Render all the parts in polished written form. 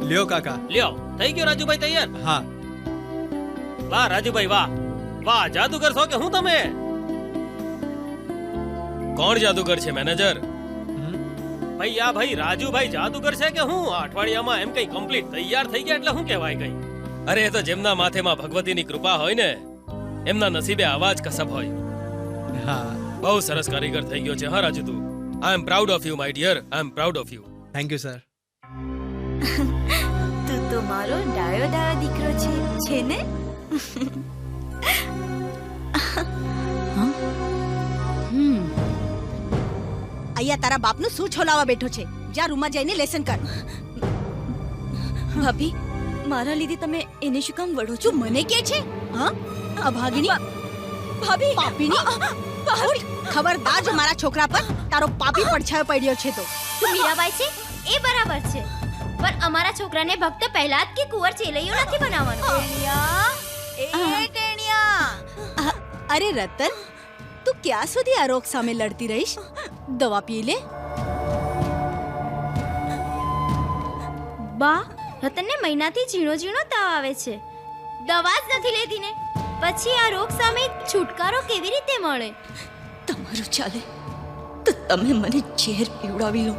લ્યો કાકા. લ્યો થઈ ગયો રાજુભાઈ તૈયાર? હા. વાહ રાજુભાઈ વાહ વાહ, જાદુગર છો કે હું તમે? કોણ જાદુગર છે મેનેજર? ભાઈ આ ભાઈ રાજુભાઈ જાદુગર છે કે હું? અઠવાડિયામાં એમ કઈ કમ્પ્લીટ તૈયાર થઈ ગયા એટલે શું કહેવાય કઈ? અરે એ તો જેમના માથેમાં ભગવતીની કૃપા હોય ને એમના નસીબે આવા જ કસબ હોય. હા. બહુ સરસ કારીગર થઈ ગયો છે હા રાજુ તું. I am proud of you my dear, I am proud of you. Thank you sir. તું તો મારો ડાયો ડાયો દીકરો છે ને? અહીંયા તારા બાપનું શું છોલાવા બેઠો છે? જા રૂમમાં જઈને લેસન કર. ભાભી, મારા લીધે તમે એને શું કામ વળો છો? તું મને કે છે? હા, અભાગીની ભાભી, પાપીની. ખબરદાર જો મારા છોકરા પર તારો પાપી પડછાયો પડ્યો છે તો. તું મીરાબાઈ છે એ બરાબર છે, પણ અમારા છોકરાને ભક્ત પહેલા જ કે કુંવર ચેલૈયો નથી બનાવવાનો. ટેણિયા. અરે રતન, તું ક્યાં સુધી આ રોગ સામે લડતી રહીશ? દવા પી લે. બા, રતનને મહિનાથી ઝીણો ઝીણો તાવ આવે છે, દવા જ નથી લેતી ને, પછી આ રોગ સામે છુટકારો કેવી રીતે મળે? તમારું ચાલે તો તમે મને ઝેર પીવડાવી લો,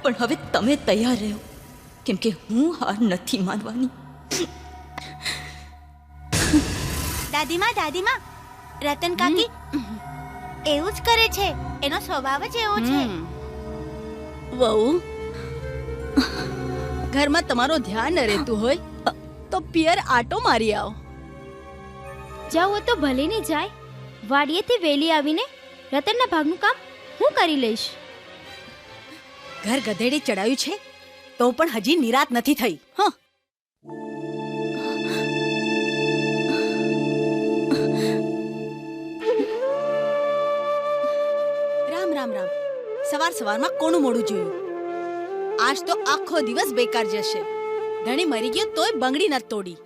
પણ હવે તમે તૈયાર રહો, કેમ કે હું હાર નથી માનવાની. દાદીમા, રતન કાકી એવું જ કરે છે, એનો સ્વભાવ જ એવો છે. વહુ, ઘરમાં તમારો ધ્યાન ન રહેતું હોય તો પિયર આટો મારી આવો. જાઓ તો ભલે ને જાય, વાડીએથી વેલી આવીને રતનના ભાગનું કામ હું કરી લઈશ. ઘર ગધેડે ચડાયું છે તો પણ હજી નિરાત નથી થઈ. હા, રામ રામ રામ. સવારમાં કોનું મોડું જોયું? આજ તો આખો દિવસ બેકાર જશે. ધણી મરી ગયો તોય બંગડી ન તોડી.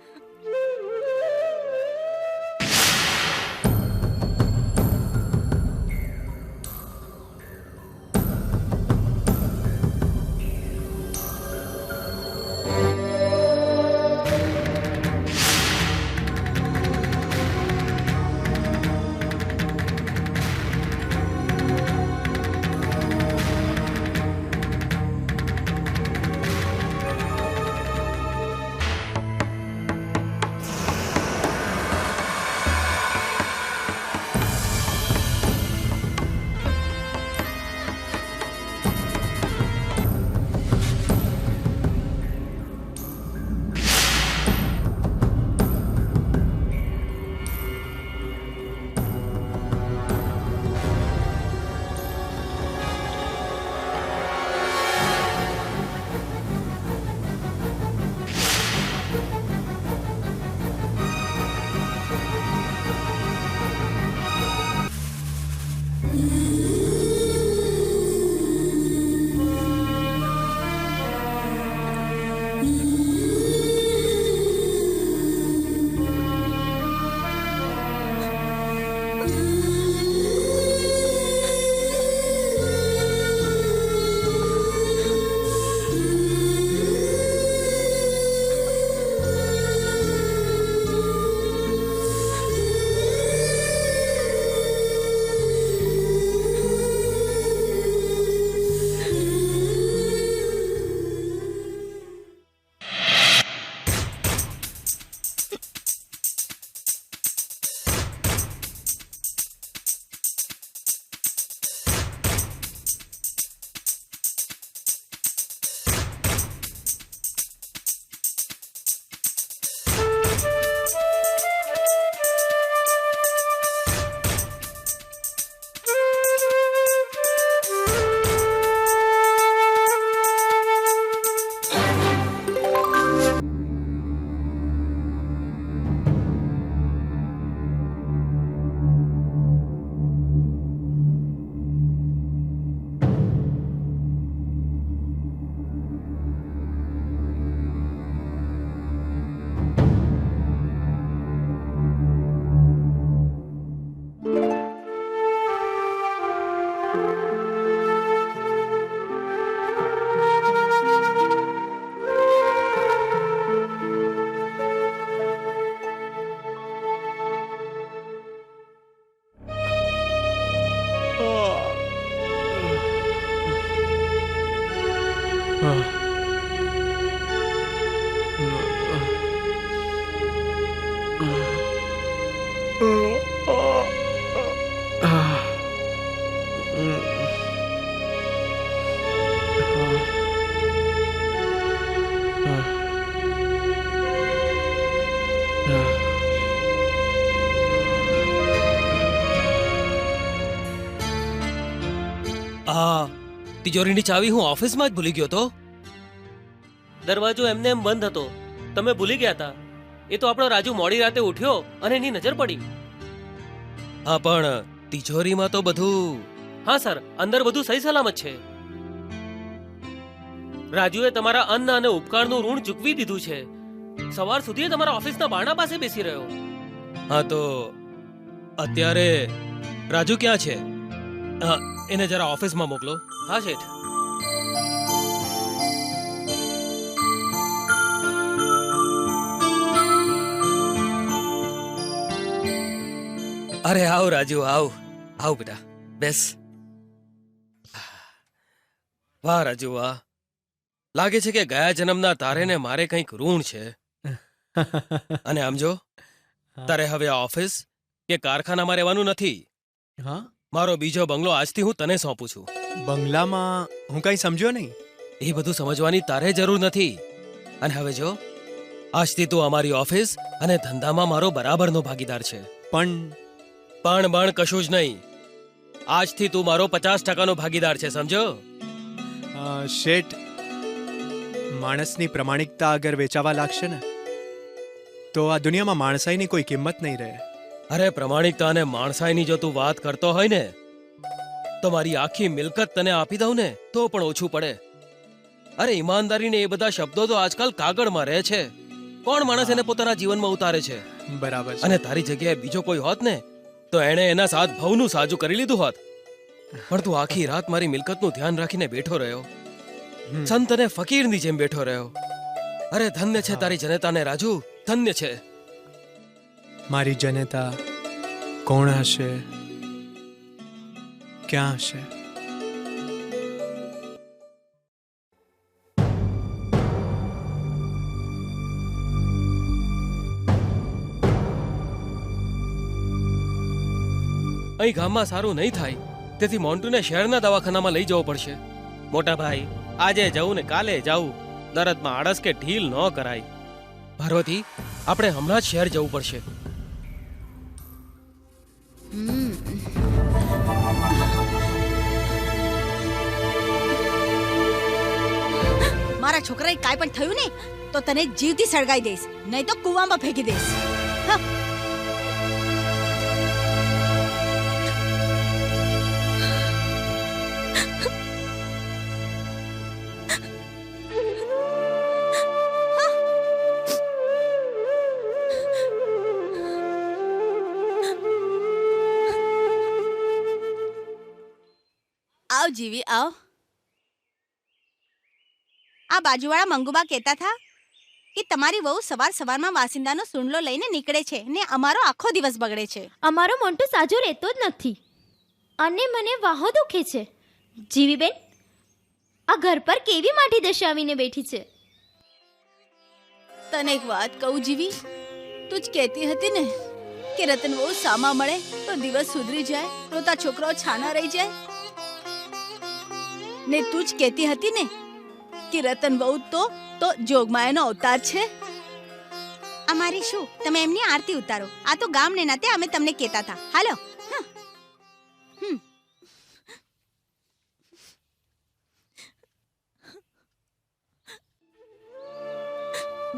આ તિજોરીની ચાવી હું ઓફિસમાં જ ભૂલી ગયો તો. દરવાજો એમને એમ બંધ હતો, તમે ભૂલી ગયા હતા. એ તો આપણો રાજુ મોડી રાતે ઉઠ્યો અને એની નજર પડી. હા પણ તિજોરીમાં તો બધું. હા સર, અંદર બધું સહી સલામત છે. રાજુએ તમારા અન્ન અને ઉપકારનું ઋણ ચૂકવી દીધું છે. સવાર સુધી એ તમારા ઓફિસના બારણા પાસે બેસી રહ્યો. હા તો અત્યારે રાજુ ક્યાં છે? એને જરા ઓફિસમાં મોકલો. હા શેઠ. અરે આવ રાજુ, આવ આવ બેટા, બેસ. વાહ રાજુ વાહ, લાગે છે કે ગયા જન્મના તારે ને મારે કંઈક ઋણ છે. અને આમ જો, તારે હવે આ ઓફિસ કે કારખાનામાં રહેવાનું નથી. હા, મારો બીજો બંગલો આજથી હું તને સોંપું છું. બંગલામાં હું કઈ સમજ્યો નહીં. એ બધું સમજવાની તારે જરૂર નથી. અને હવે જો, આજથી તું અમારી ઓફિસ અને ધંધામાં મારો બરાબરનો ભાગીદાર છે. પણ બણ કશું જ નહીં. આજથી તું મારો 50% ભાગીદાર છે, સમજો? શેઠ, માણસની પ્રમાણિકતા અગર વેચાવા લાગશે ને તો આ દુનિયામાં માણસાઈની કોઈ કિંમત નહીં રહે. અરે પ્રમાણિકતા અને માણસાઈની જો તું વાત કરતો હોય ને તો મારી આખી મિલકત તને આપી દઉં ને તો પણ ઓછું પડે. અરે ઈમાનદારીને એ બધા શબ્દો તો આજકાલ કાગળમાં રહે છે. કોણ માણસ એને પોતાના જીવનમાં ઉતારે છે? બરાબર છે. અને તારી જગ્યાએ બીજો કોઈ હોત ને તો એણે એના સાથ ભવનું સાજું કરી લીધું હોત. પણ તું આખી રાત મારી મિલકતનું ધ્યાન રાખીને બેઠો રહ્યો, સંત અને ફકીરની જેમ બેઠો રહ્યો. અરે ધન્ય છે તારી જનતાને રાજુ, ધન્ય છે. મારી જનતા કોણ હશે, ક્યાં હશે? અહીં ગામમાં સારું નહીં થાય, તેથી મોન્ટુને શહેરના દવાખાનામાં લઈ જવો પડશે. મોટા ભાઈ, આજે જવું ને કાલે જાવું, દરદમાં આળસ કે ઢીલ ન કરાય. પાર્વતી, આપણે હમણાં જ શહેર જવું પડશે. મારા છોકરાએ કાંઈ પણ થયું ને તો તને જીવતી સળગાઈ દઈશ, નહીં તો કૂવામાં ફેંકી દઈશ. હા. આવ જીવી, આવ. આ બાજુવાળા મંગુબા કહેતા હતા કે તમારી વહુ સવાર સવારમાં વાસિંદાનો સુંડલો લઈને નીકળે છે ને અમારો આખો દિવસ બગડે છે. અમારો મોન્ટુ સાજો રહેતો જ નથી અને મને વાહો દુખે છે. જીવીબેન, આ ઘર પર કેવી માઠી દશા આવીને બેઠી છે. તને એક વાત કહું જીવી, તું જ કહેતી હતી ને કે રતન વહુ સામા મળે તો દિવસ સુધરી જાય, રોતા છોકરાઓ છાના રહી જાય. ને તું જ કહેતી હતી ને કે રતન વહુ તો જોગમાયાનો અવતાર છે. અમારી શું, તમે એમની આરતી ઉતારો. આ તો ગામને નાતે અમે તમને કહેતા હતા. હાલો.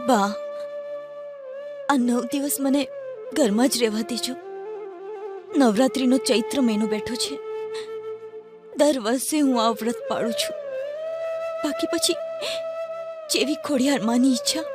બા, આ 9 દિવસ મને ઘરમાં જ રહેવા દેજો. નવરાત્રીનો ચૈત્ર મહિનો બેઠો છે. દર વર્ષે હું આ વ્રત પાડું છું. બાકી પછી જેવી ખોડિયાર માની ઈચ્છા.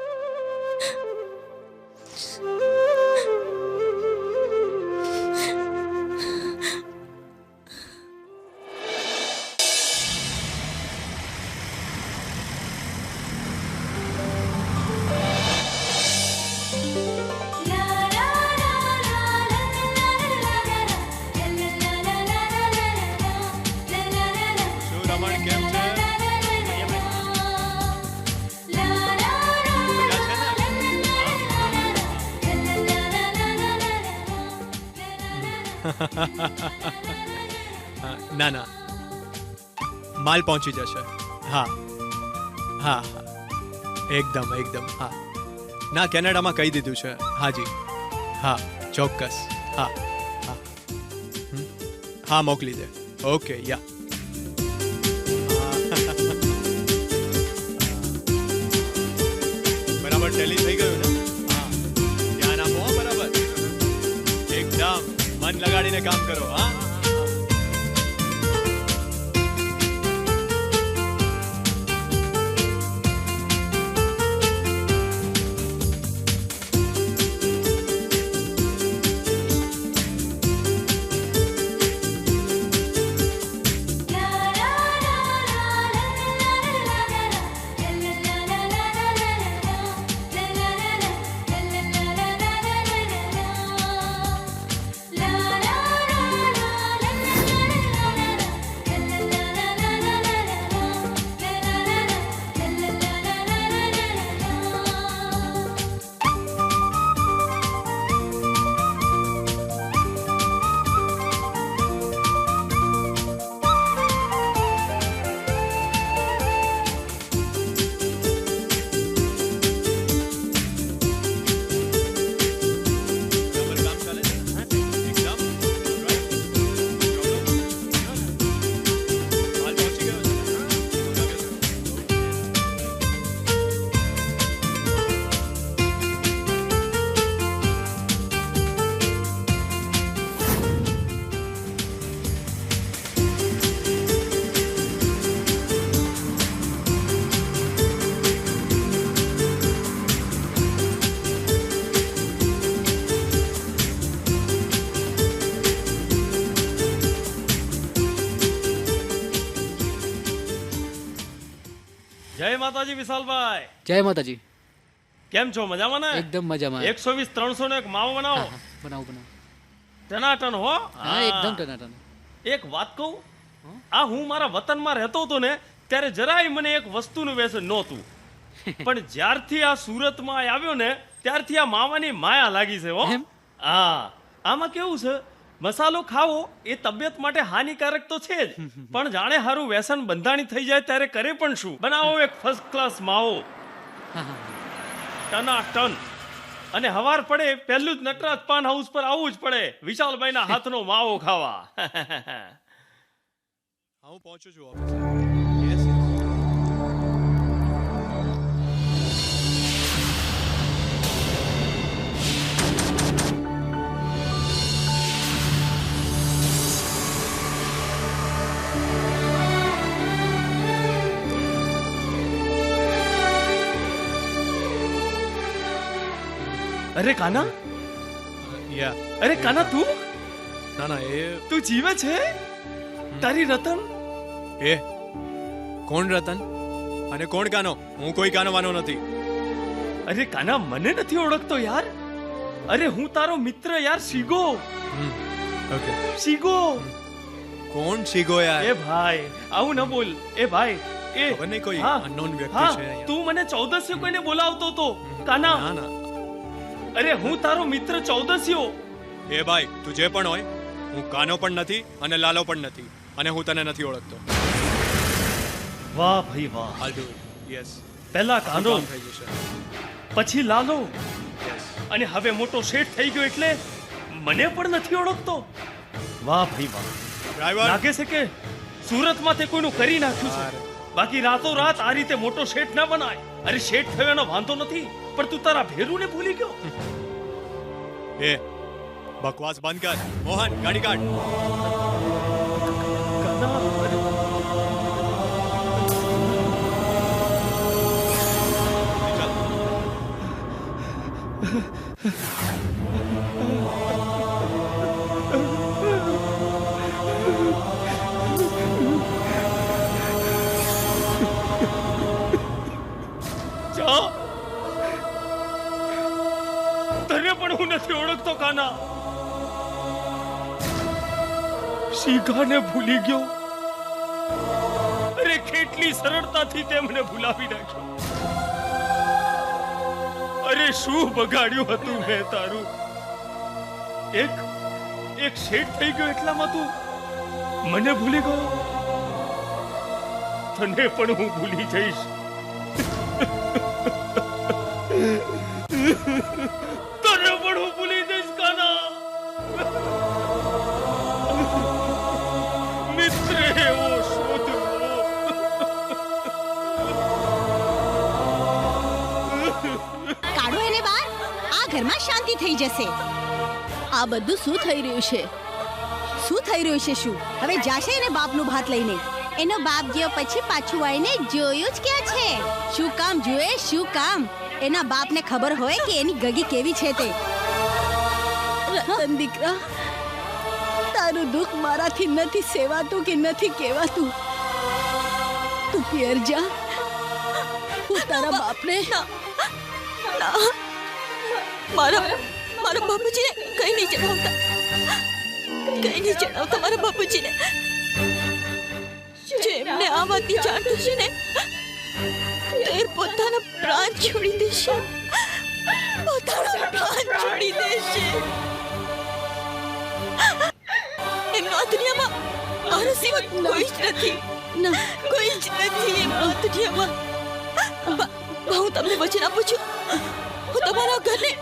ના ના, માલ પહોંચી જશે. હા હા હા, એકદમ એકદમ. હા ના, કેનેડામાં કહી દીધું છે. હાજી હા, ચોક્કસ. હા હા હા, મોકલી દે. ઓકે, યા. બરાબર ટેલી થઈ ગયું ને? હા, ધ્યાન આપો હો, બરાબર. એકદમ મન લગાડીને કામ કરો. હા, બરાબર કામ ચાલે છે ને? એકદમ right. માલ પહોંચી ગયો છે ને? લાગે છે. જય માતાજી વિશાલભાઈ. જય માતાજી. કેમ છો? મજામાં ને? એકદમ મજામાં. 120 300 નો એક માવો બનાવો. હા, બનાવો બનાવો. ટનાટન હો. હા, એકદમ ટનાટન. એક વાત કહું, આ હું મારા વતનમાં રહેતો હતો ને ત્યારે જરાય મને એક વસ્તુનું વ્યસન નહોતું, પણ જ્યારથી આ સુરતમાં આવ્યો ને ત્યારથી આ માવાની માયા લાગી છે હો. એમ? હા, આમાં કેવું છે, મસાલો ખાવો એ તબિયત માટે હાનિકારક તો છે જ, પણ જાણે હારું વ્યસન બંધાણી થઈ જાય ત્યારે કરે પણ શું. બનાવો એક ફર્સ્ટ ક્લાસ માવો, હા હા. ટનાટન. અને હવાર પડે પહેલું જ નટરાજ પાન હાઉસ પર આવવું જ પડે વિશાલભાઈના હાથનો માવો ખાવા. હા, હું પહોંચું છું ઓફિસે. Yes yes. અરે કાના, યા. અરે કાના, તું ના ના, તું જીવે છે? તારી રતન? એ કોણ રતન અને કોણ કાનો? હું કોઈ કાનો વાનો નથી. અરે કાના, મને નથી ઓળખતો યાર. અરે હું તારો મિત્ર યાર, શીગો. ઓકે. શીગો. કોણ શીગો યાર? એ ભાઈ આવું ન બોલ. એ ભાઈ, એ ખબર નહીં, કોઈ હા, unknown વ્યક્તિ હા, છે અહીંયા. તું મને ચૌદસ્યો કોઈને બોલાવતો તો કાના. ના ના, અરે હું તારો મિત્ર ચૌદસ્યો. એ ભાઈ તું જે પણ હોય, હું કાનો પણ નથી અને લાલો પણ નથી, અને હું તને નથી ઓળખતો. વાહ ભાઈ વાહ. I'll do it. Yes. પહેલા કાનો, કામ થઈ જશે. પછી લાલો, Yes. અને હવે મોટો શેઠ થઈ ગયો એટલે મને પણ નથી ઓળખતો. વાહ ભાઈ વાહ. ડ્રાઈવર. લાગે છે કે સુરતમાં તે કોઈનું કરી નાખ્યું છે. અરે. બાકી રાતોરાત આ રીતે મોટો શેઠ ના બનાય. અરે શેઠ થયો એનો વાંધો નથી, પણ તું તારા ભેરુને ભૂલી ગયો. એ બકવાસ બંધ કર. મોહન, ગાડી કાઢ. કાના, અરે ચાલ. જા. તને પણ હું નથી ઓળખતો કાના. શીખાને ભૂલી ગયો. અરે કેટલી સરળતાથી તે મને ભૂલાવી નાખ્યો. અરે શું બગાડ્યું હતું મેં તારું. એક શેઠ થઈ ગયો એટલામાં તું મને ભૂલી ગયો. તને પણ હું ભૂલી જઈશ. તને પણ હું ભૂલી જઈશ કાના. મિત્ર એવો શોધવો. કાઢો એને બહાર. આ ઘરમાં શાંતિ થઈ જશે. આ બધું શું થઈ રહ્યું છે? શું થઈ રહ્યું છે? શું હવે જાશે એને બાપનું ભાત લઈને? એનો બાપ ગયો પછી પાછું આવીને જોયું જ ક્યાં છે? શું કામ જોએ? શું કામ? એના બાપને ખબર હોય કે એની ગગી કેવી છે તે? રતન દીકરા, તારું દુઃખ મારાથી નથી સેવાતું કે નથી કહેવાતું. તું ઘેર જા. હું તારા બાપને મારા બાપુજીને કઈ નહીં જણાવતા. મારા બાપુજીને. જેમને આ વાતની જાણ થશે ને તે પોતાના પ્રાણ છોડી દેશે. એમનો આ દુનિયામાં મારા સિવાય કોઈ જ નથી. કોઈ જ નથી એમનો આ દુનિયામાં. હું તમને વચન આપું છું, હું તમારા ઘરને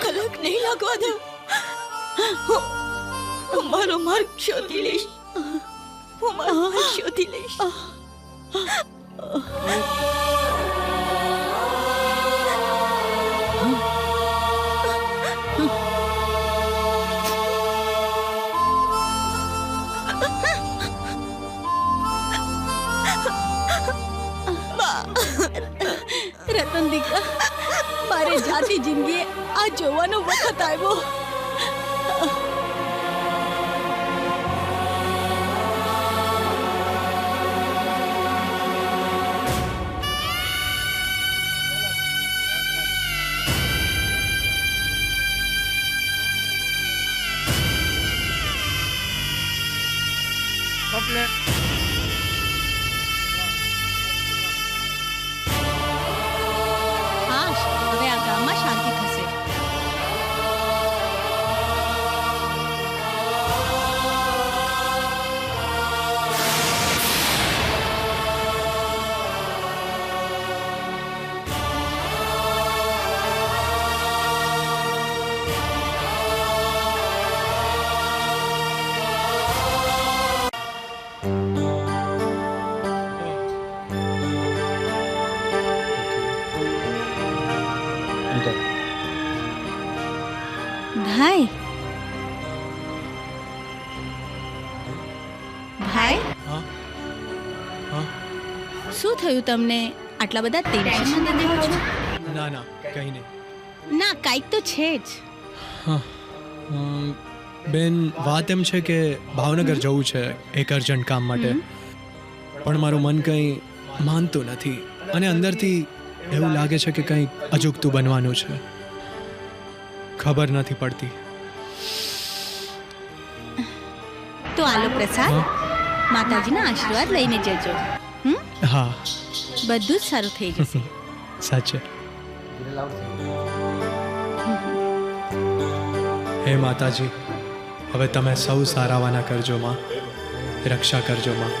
કલંક નહીં લાગવા દઉં. હું મારો માર્ગ શોધી લઈશ. રતન દીકરા, મારે જાતી જિંદગીએ આ જોવાનો વખત આવ્યો. હવે આ ગામમાં શાંતિ થશે. ભાઈ, ભાઈ, હા હા શું થયું તમને? આટલા બધા ટેન્શનમાં દેખાવ છો? ના ના કંઈ નહીં. ના, કાંઈક તો છે જ. બેન, વાત એમ છે કે ભાવનગર જવું છે એક અર્જન્ટ કામ માટે, પણ મારું મન કંઈ માનતું નથી અને અંદરથી એવું લાગે છે કે કંઈ અજુગતું બનવાનું છે. ખબર નથી પડતી. તો આલો પ્રસાદ, માતાજીના આશીર્વાદ લઈને જજો. હા, બધું જ સારું થઈ જશે. સાચે. હે માતાજી, હવે તમે સૌ સારાવાના કરજો માં, રક્ષા કરજો માં.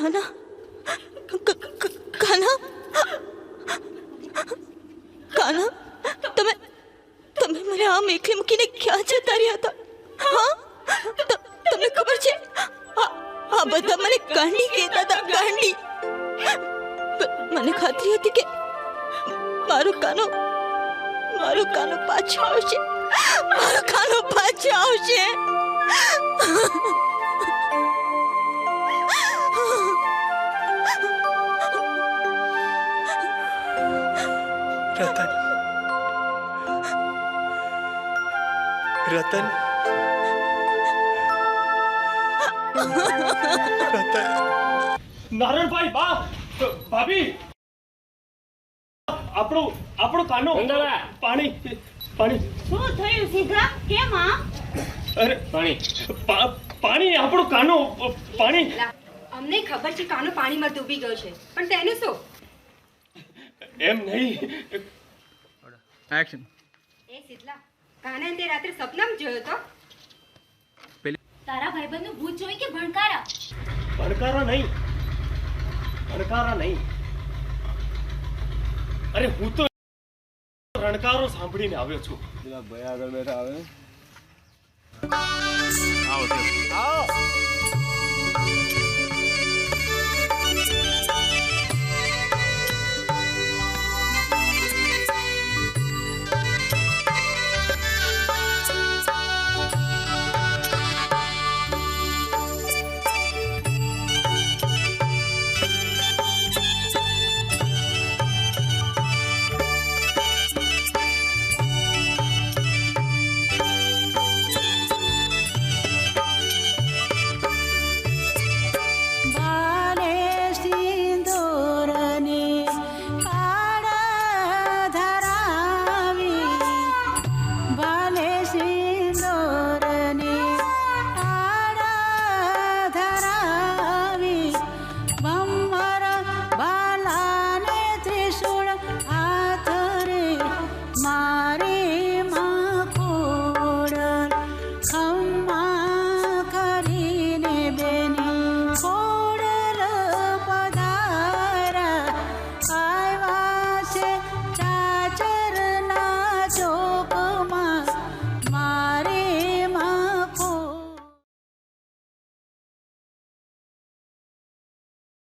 કાના કાના કાના તમે તમે મને આમ એકલી મૂકીને ક્યાં જતા રહ્યા હતા? હા, તમને ખબર છે આ બધા મને ગાંડી કહેતા હતા, ગાંડી. મને ખાતરી હતી કે મારો કાનો પાછો આવશે, મારો કાનો પાછો આવશે. રતન રતન રતન નારાયણભાઈ બા ભાભી આપણો કાનો પાણી પાણી શું થયું સીધા? કેમ આ? અરે પાણી આપણો કાનો પાણી. અમને ખબર છે કાનો પાણીમાં ડૂબી ગયો છે, પણ તેનું શું? એમ નહીં, એક્શન. એ શીતલા, કાને તે રાત્રે સપનામાં જોયો તો? તારા ભાઈબંધનું ભૂત જોઈ કે ભણકારા? રણકારા નહીં. અરે હું તો રણકારો સાંભળીને આવ્યો છું. ભાઈ આગળ બેઠા આવે. આવો